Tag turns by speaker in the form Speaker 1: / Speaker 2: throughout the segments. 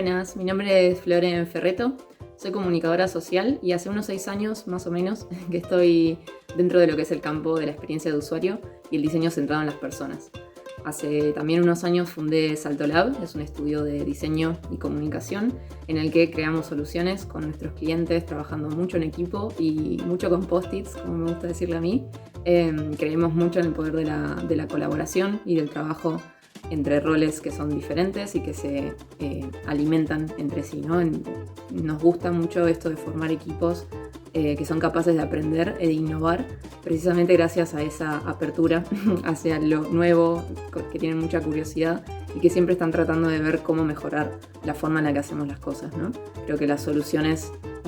Speaker 1: Buenas, mi nombre es Floren Ferreto, soy comunicadora social y hace unos 6 años más o menos que estoy dentro de lo que es el campo de la experiencia de usuario y el diseño centrado en las personas. Hace también unos años fundé Salto Lab, es un estudio de diseño y comunicación en el que creamos soluciones con nuestros clientes, trabajando mucho en equipo y mucho con post-its, como me gusta decirle a mí. Creemos mucho en el poder de la colaboración y del trabajo entre roles que son diferentes y que se alimentan entre sí, ¿no? Nos gusta mucho esto de formar equipos que son capaces de aprender e de innovar precisamente gracias a esa apertura hacia lo nuevo, que tienen mucha curiosidad y que siempre están tratando de ver cómo mejorar la forma en la que hacemos las cosas, ¿no? Creo que las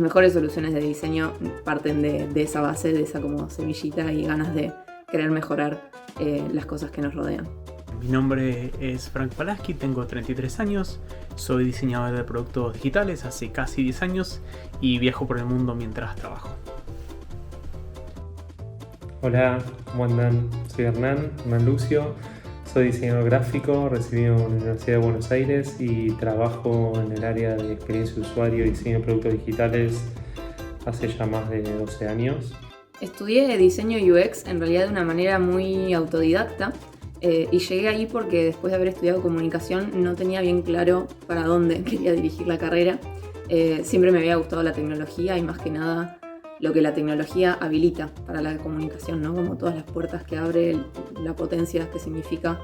Speaker 1: mejores soluciones de diseño parten de esa base, de esa como semillita y ganas de querer mejorar las cosas que nos rodean.
Speaker 2: Mi nombre es Frank Palaski, tengo 33 años, soy diseñador de productos digitales hace casi 10 años y viajo por el mundo mientras trabajo.
Speaker 3: Hola, ¿cómo andan? Soy Hernán Lucio, soy diseñador gráfico, recibido en la Universidad de Buenos Aires y trabajo en el área de experiencia de usuario y diseño de productos digitales hace ya más de 12 años.
Speaker 1: Estudié diseño UX en realidad de una manera muy autodidacta. Y llegué ahí porque después de haber estudiado comunicación no tenía bien claro para dónde quería dirigir la carrera. Siempre me había gustado la tecnología y más que nada lo que la tecnología habilita para la comunicación, ¿no? Como todas las puertas que abre, la potencia que significa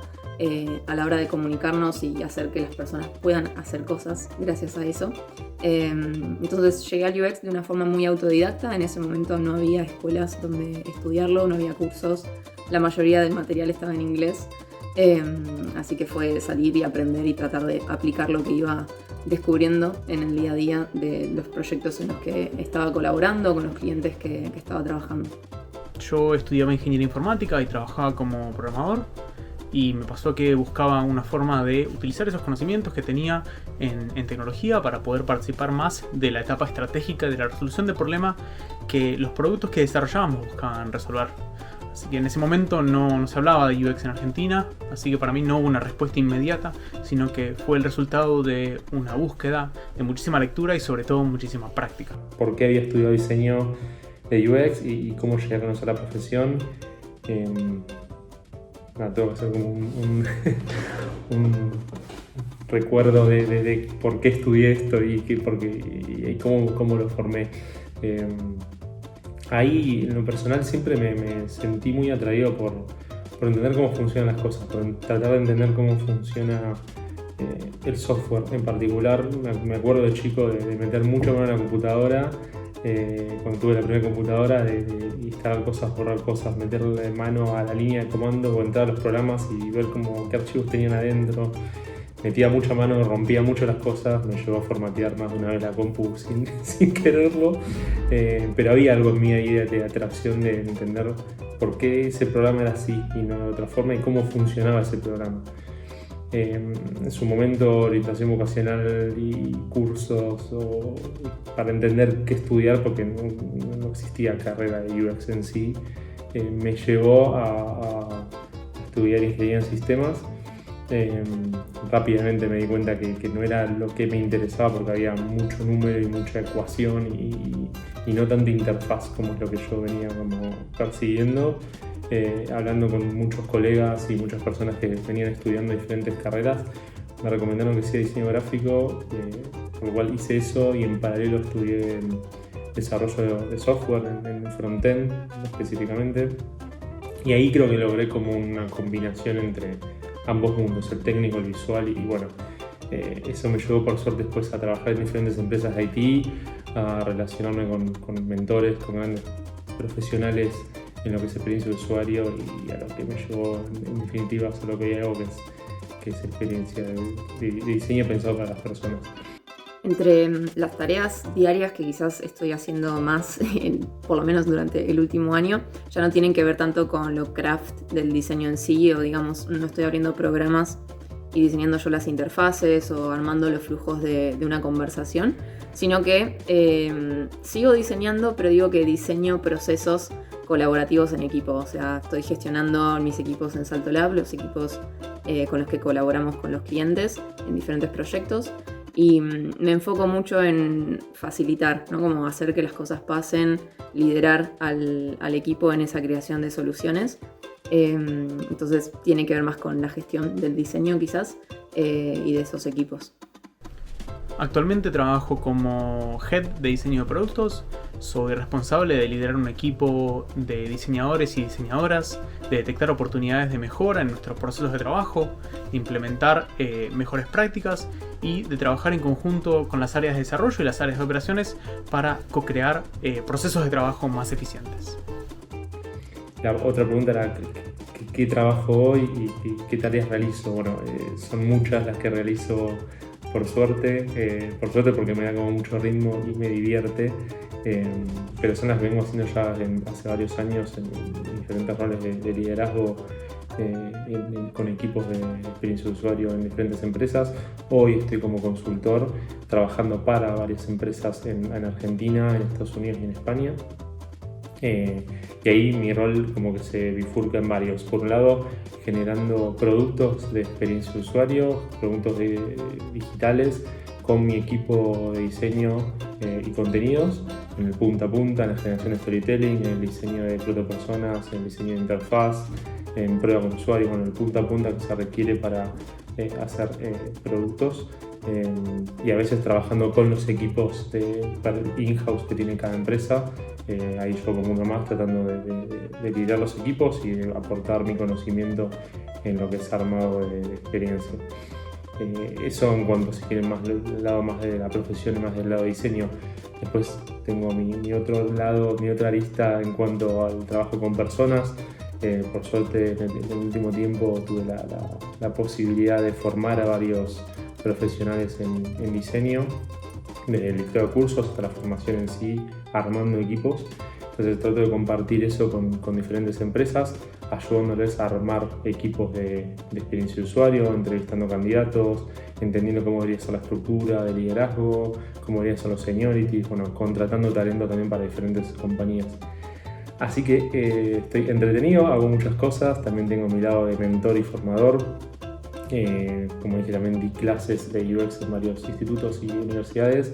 Speaker 1: a la hora de comunicarnos y hacer que las personas puedan hacer cosas gracias a eso. Entonces llegué al UX de una forma muy autodidacta. En ese momento no había escuelas donde estudiarlo, no había cursos. La mayoría del material estaba en inglés, así que fue salir y aprender y tratar de aplicar lo que iba descubriendo en el día a día de los proyectos en los que estaba colaborando, con los clientes que estaba trabajando.
Speaker 2: Yo estudiaba ingeniería informática y trabajaba como programador y me pasó que buscaba una forma de utilizar esos conocimientos que tenía en tecnología para poder participar más de la etapa estratégica de la resolución de problemas que los productos que desarrollábamos buscaban resolver. Así que en ese momento no se hablaba de UX en Argentina, así que para mí no hubo una respuesta inmediata, sino que fue el resultado de una búsqueda, de muchísima lectura y sobre todo muchísima práctica.
Speaker 3: ¿Por qué había estudiado diseño de UX y cómo llegué a conocer la profesión? Tengo que hacer como un recuerdo de por qué estudié esto y cómo lo formé. Ahí, en lo personal, siempre me sentí muy atraído por entender cómo funcionan las cosas, por tratar de entender cómo funciona el software en particular. Me acuerdo de chico de meter mucho mano en la computadora, cuando tuve la primera computadora, de instalar cosas, borrar cosas, meterle mano a la línea de comando o entrar a los programas y ver qué archivos tenían adentro. Metía mucha mano, rompía mucho las cosas, me llevó a formatear más de una vez la compu sin quererlo, pero había algo en mí ahí de atracción de entender por qué ese programa era así y no de otra forma y cómo funcionaba ese programa. En su momento, orientación vocacional y cursos para entender qué estudiar, porque no existía carrera de UX en sí, me llevó a estudiar ingeniería en sistemas. Rápidamente me di cuenta que no era lo que me interesaba porque había mucho número y mucha ecuación y no tanta interfaz como es lo que yo venía como persiguiendo. Hablando con muchos colegas y muchas personas que venían estudiando diferentes carreras, me recomendaron que hiciera diseño gráfico, por lo cual hice eso y en paralelo estudié desarrollo de software en frontend específicamente, y ahí creo que logré como una combinación entre ambos mundos, el técnico, el visual y bueno, eso me llevó por suerte después a trabajar en diferentes empresas de IT, a relacionarme con mentores, con grandes profesionales en lo que es experiencia de usuario y a lo que me llevó en definitiva a lo que hoy hago, que es experiencia de diseño pensado para las personas.
Speaker 1: Entre las tareas diarias que quizás estoy haciendo más, por lo menos durante el último año, ya no tienen que ver tanto con lo craft del diseño en sí, o digamos, no estoy abriendo programas y diseñando yo las interfaces o armando los flujos de una conversación, sino que sigo diseñando, pero digo que diseño procesos colaborativos en equipo. O sea, estoy gestionando mis equipos en Salto Lab, los equipos con los que colaboramos con los clientes en diferentes proyectos. Y me enfoco mucho en facilitar, ¿no? Como hacer que las cosas pasen, liderar al equipo en esa creación de soluciones. Entonces tiene que ver más con la gestión del diseño quizás y de esos equipos.
Speaker 2: Actualmente trabajo como Head de Diseño de Productos. Soy responsable de liderar un equipo de diseñadores y diseñadoras, de detectar oportunidades de mejora en nuestros procesos de trabajo, de implementar mejores prácticas y de trabajar en conjunto con las áreas de desarrollo y las áreas de operaciones para co-crear procesos de trabajo más eficientes.
Speaker 3: La otra pregunta era ¿qué trabajo hoy y qué tareas realizo? Bueno, son muchas las que realizo por suerte porque me da como mucho ritmo y me divierte, pero son las que vengo haciendo ya hace varios años en diferentes roles de liderazgo con equipos de experiencia de usuario en diferentes empresas. Hoy estoy como consultor trabajando para varias empresas en Argentina, en Estados Unidos y en España. Y ahí mi rol como que se bifurca en varios. Por un lado, generando productos de experiencia de usuario, productos digitales con mi equipo de diseño y contenidos, en el punta a punta, en la generación de storytelling, en el diseño de protopersonas, en el diseño de interfaz, en prueba con usuario, con el punta a punta que se requiere para hacer productos. Y a veces trabajando con los equipos de in-house que tiene cada empresa, ahí yo como uno más tratando de liderar los equipos y de aportar mi conocimiento en lo que es armado de experiencia. Eso en cuanto, si quieren, más del lado más de la profesión y más del lado de diseño. Después tengo mi otro lado, mi otra arista en cuanto al trabajo con personas. Por suerte en el último tiempo tuve la posibilidad de formar a varios profesionales en diseño, desde el dictado de cursos hasta la formación en sí, armando equipos. Entonces trato de compartir eso con diferentes empresas, ayudándoles a armar equipos de experiencia de usuario, entrevistando candidatos, entendiendo cómo debería ser la estructura de liderazgo, cómo deberían ser los seniorities, contratando talento también para diferentes compañías. Así que estoy entretenido, hago muchas cosas, también tengo mi lado de mentor y formador. Como dije, también di clases de UX en varios institutos y universidades.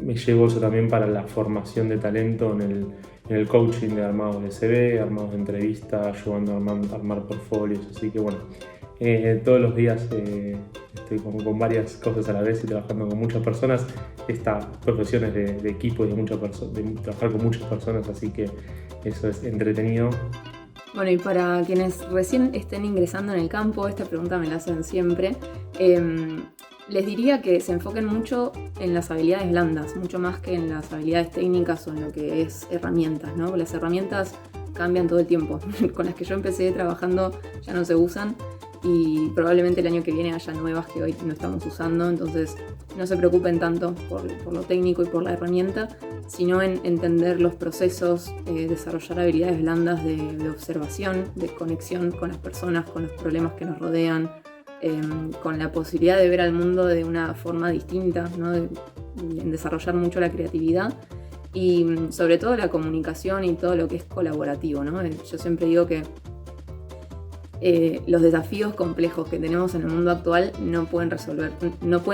Speaker 3: Me llevo eso también para la formación de talento en el coaching de armados de CV, armados de entrevista, ayudando a armar portfolios. Así que bueno, todos los días estoy con varias cosas a la vez y trabajando con muchas personas. Estas profesiones de equipo y de trabajar con muchas personas, así que eso es entretenido.
Speaker 1: Bueno, y para quienes recién estén ingresando en el campo, esta pregunta me la hacen siempre, les diría que se enfoquen mucho en las habilidades blandas, mucho más que en las habilidades técnicas o en lo que es herramientas, ¿no? Las herramientas cambian todo el tiempo. Con las que yo empecé trabajando ya no se usan y probablemente el año que viene haya nuevas que hoy no estamos usando, entonces no se preocupen tanto por lo técnico y por la herramienta, sino en entender los procesos, desarrollar habilidades blandas de observación, de conexión con las personas, con los problemas que nos rodean, con la posibilidad de ver al mundo de una forma distinta, ¿no? En desarrollar mucho la creatividad y sobre todo la comunicación y todo lo que es colaborativo, ¿no? Yo siempre digo que los desafíos complejos que tenemos en el mundo actual no pueden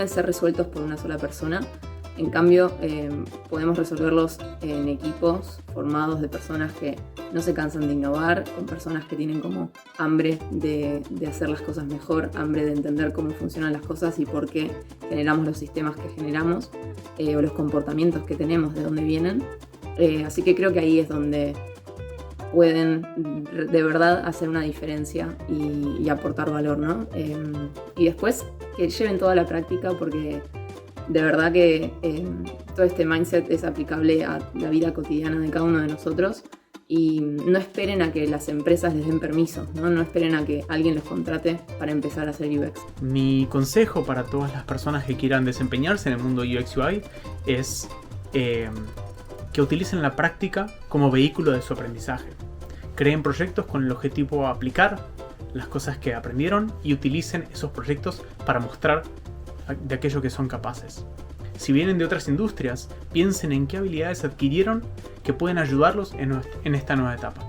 Speaker 1: ser resueltos por una sola persona. En cambio, podemos resolverlos en equipos formados de personas que no se cansan de innovar, con personas que tienen como hambre de hacer las cosas mejor, hambre de entender cómo funcionan las cosas y por qué generamos los sistemas que generamos, o los comportamientos que tenemos, de dónde vienen. Así que creo que ahí es donde pueden de verdad hacer una diferencia y aportar valor, ¿no? Y después que lleven toda la práctica, porque de verdad que todo este mindset es aplicable a la vida cotidiana de cada uno de nosotros y no esperen a que las empresas les den permiso, ¿no? No esperen a que alguien los contrate para empezar a hacer UX.
Speaker 2: Mi consejo para todas las personas que quieran desempeñarse en el mundo UX UI es que utilicen la práctica como vehículo de su aprendizaje. Creen proyectos con el objetivo de aplicar las cosas que aprendieron y utilicen esos proyectos para mostrar de aquello que son capaces. Si vienen de otras industrias, piensen en qué habilidades adquirieron que pueden ayudarlos en esta nueva etapa.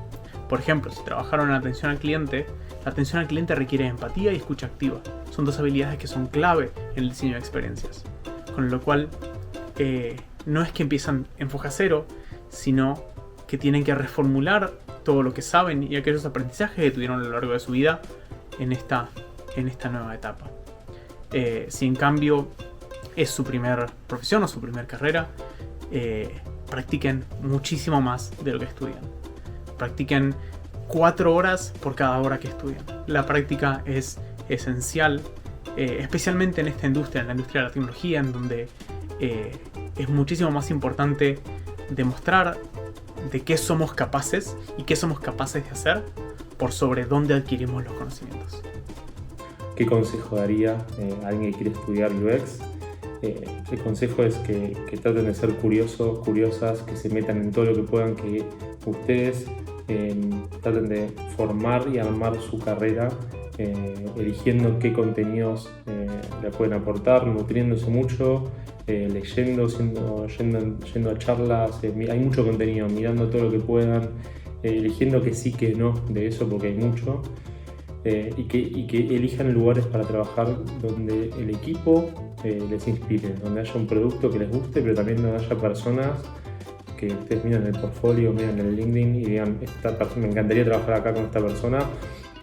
Speaker 2: Por ejemplo, si trabajaron en atención al cliente, la atención al cliente requiere empatía y escucha activa. Son dos habilidades que son clave en el diseño de experiencias. con lo cual no es que empiezan en foja cero, sino que tienen que reformular todo lo que saben y aquellos aprendizajes que tuvieron a lo largo de su vida en esta nueva etapa. Si en cambio es su primera profesión o su primera carrera, practiquen muchísimo más de lo que estudian. Practiquen 4 horas por cada hora que estudian. La práctica es esencial, especialmente en esta industria, en la industria de la tecnología, en donde es muchísimo más importante demostrar de qué somos capaces y qué somos capaces de hacer por sobre dónde adquirimos los conocimientos.
Speaker 3: ¿Qué consejo daría a alguien que quiere estudiar UX? El consejo es que traten de ser curiosos, curiosas, que se metan en todo lo que puedan, que ustedes traten de formar y armar su carrera eligiendo qué contenidos le pueden aportar, nutriéndose mucho, leyendo, yendo a charlas, hay mucho contenido, mirando todo lo que puedan, eligiendo que sí, que no de eso, porque hay mucho. Y que elijan lugares para trabajar donde el equipo les inspire, donde haya un producto que les guste, pero también donde haya personas que ustedes miran el portfolio, miran el LinkedIn y digan, me encantaría trabajar acá con esta persona,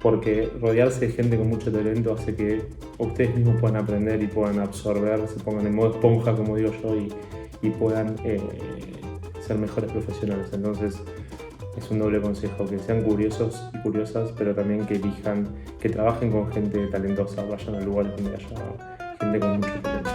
Speaker 3: porque rodearse de gente con mucho talento hace que ustedes mismos puedan aprender y puedan absorber, se pongan en modo esponja, como digo yo, y puedan ser mejores profesionales. Entonces, es un doble consejo, que sean curiosos y curiosas, pero también que elijan, que trabajen con gente talentosa, vayan a lugares donde haya gente con mucho talento.